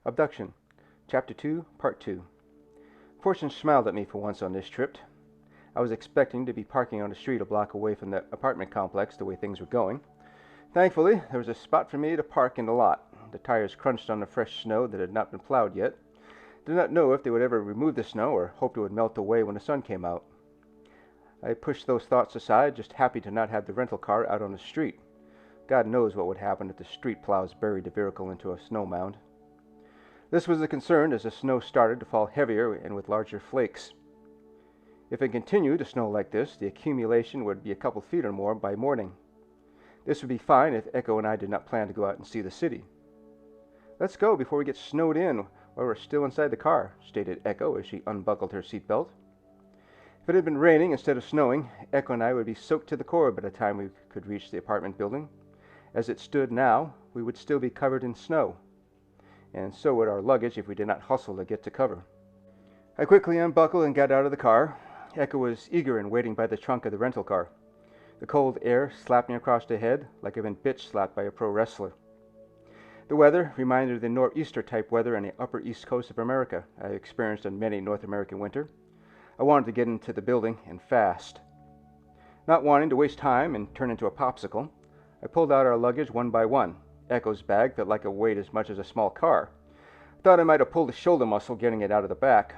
Abduction, Chapter 2, Part 2. Fortune smiled at me for once on this trip. I was expecting to be parking on the street a block away from the apartment complex the way things were going. Thankfully, there was a spot for me to park in the lot. The tires crunched on the fresh snow that had not been plowed yet. Did not know if they would ever remove the snow or hoped it would melt away when the sun came out. I pushed those thoughts aside, just happy to not have the rental car out on the street. God knows what would happen if the street plows buried the vehicle into a snow mound. This was a concern as the snow started to fall heavier and with larger flakes. If it continued to snow like this, the accumulation would be a couple feet or more by morning. This would be fine if Echo and I did not plan to go out and see the city. "Let's go before we get snowed in while we're still inside the car," stated Echo as she unbuckled her seatbelt. If it had been raining instead of snowing, Echo and I would be soaked to the core by the time we could reach the apartment building. As it stood now, we would still be covered in snow, and so would our luggage if we did not hustle to get to cover. I quickly unbuckled and got out of the car. Echo was eager and waiting by the trunk of the rental car. The cold air slapped me across the head like I'd been bitch slapped by a pro wrestler. The weather reminded of the nor'easter type weather on the upper east coast of America I experienced in many North American winter. I wanted to get into the building and fast. Not wanting to waste time and turn into a popsicle, I pulled out our luggage one by one. Echo's bag felt like it weighed as much as a small car. I thought I might have pulled a shoulder muscle getting it out of the back.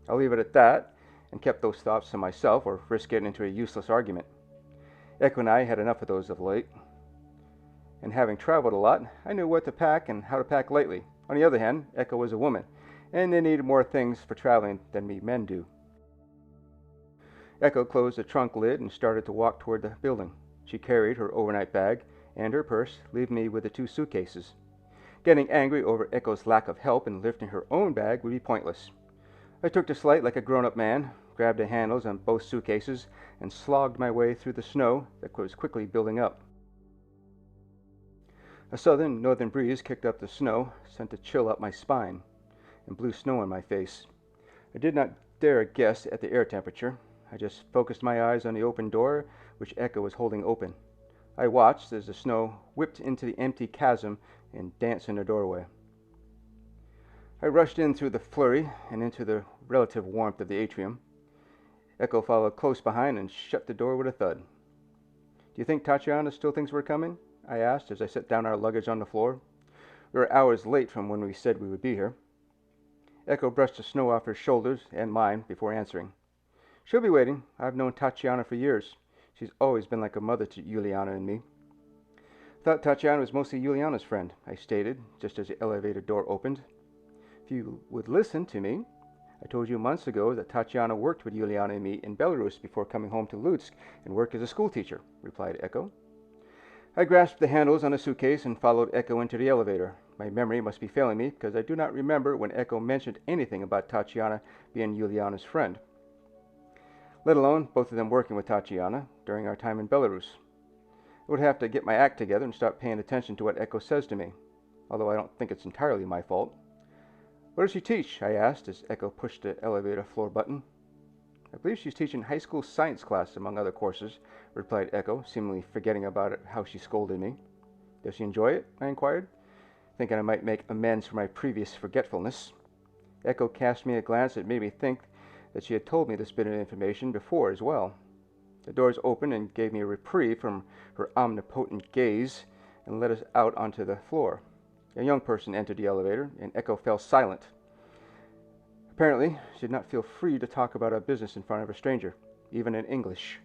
I'll leave it at that, and kept those thoughts to myself or risk getting into a useless argument. Echo and I had enough of those of late. And having traveled a lot, I knew what to pack and how to pack lightly. On the other hand, Echo was a woman, and they needed more things for traveling than we men do. Echo closed the trunk lid and started to walk toward the building. She carried her overnight bag and her purse, leaving me with the two suitcases. Getting angry over Echo's lack of help in lifting her own bag would be pointless. I took the slide like a grown-up man, grabbed the handles on both suitcases, and slogged my way through the snow that was quickly building up. A northern breeze kicked up the snow, sent a chill up my spine, and blew snow on my face. I did not dare guess at the air temperature. I just focused my eyes on the open door, which Echo was holding open. I watched as the snow whipped into the empty chasm and danced in the doorway. I rushed in through the flurry and into the relative warmth of the atrium. Echo followed close behind and shut the door with a thud. "Do you think Tatiana still thinks we're coming?" I asked as I set down our luggage on the floor. We were hours late from when we said we would be here. Echo brushed the snow off her shoulders and mine before answering. "She'll be waiting. I've known Tatiana for years. She's always been like a mother to Juliana and me." "Thought Tatiana was mostly Juliana's friend," I stated, just as the elevator door opened. "If you would listen to me, I told you months ago that Tatiana worked with Juliana and me in Belarus before coming home to Lutsk and worked as a schoolteacher," replied Echo. I grasped the handles on a suitcase and followed Echo into the elevator. My memory must be failing me because I do not remember when Echo mentioned anything about Tatiana being Juliana's friend, let alone both of them working with Tatiana during our time in Belarus. I would have to get my act together and start paying attention to what Echo says to me, although I don't think it's entirely my fault. "What does she teach?" I asked as Echo pushed the elevator floor button. "I believe she's teaching high school science class, among other courses," replied Echo, seemingly forgetting about how she scolded me. "Does she enjoy it?" I inquired, thinking I might make amends for my previous forgetfulness. Echo cast me a glance that made me think that she had told me this bit of information before as well. The doors opened and gave me a reprieve from her omnipotent gaze and let us out onto the floor. A young person entered the elevator, and Echo fell silent. Apparently, she did not feel free to talk about our business in front of a stranger, even in English.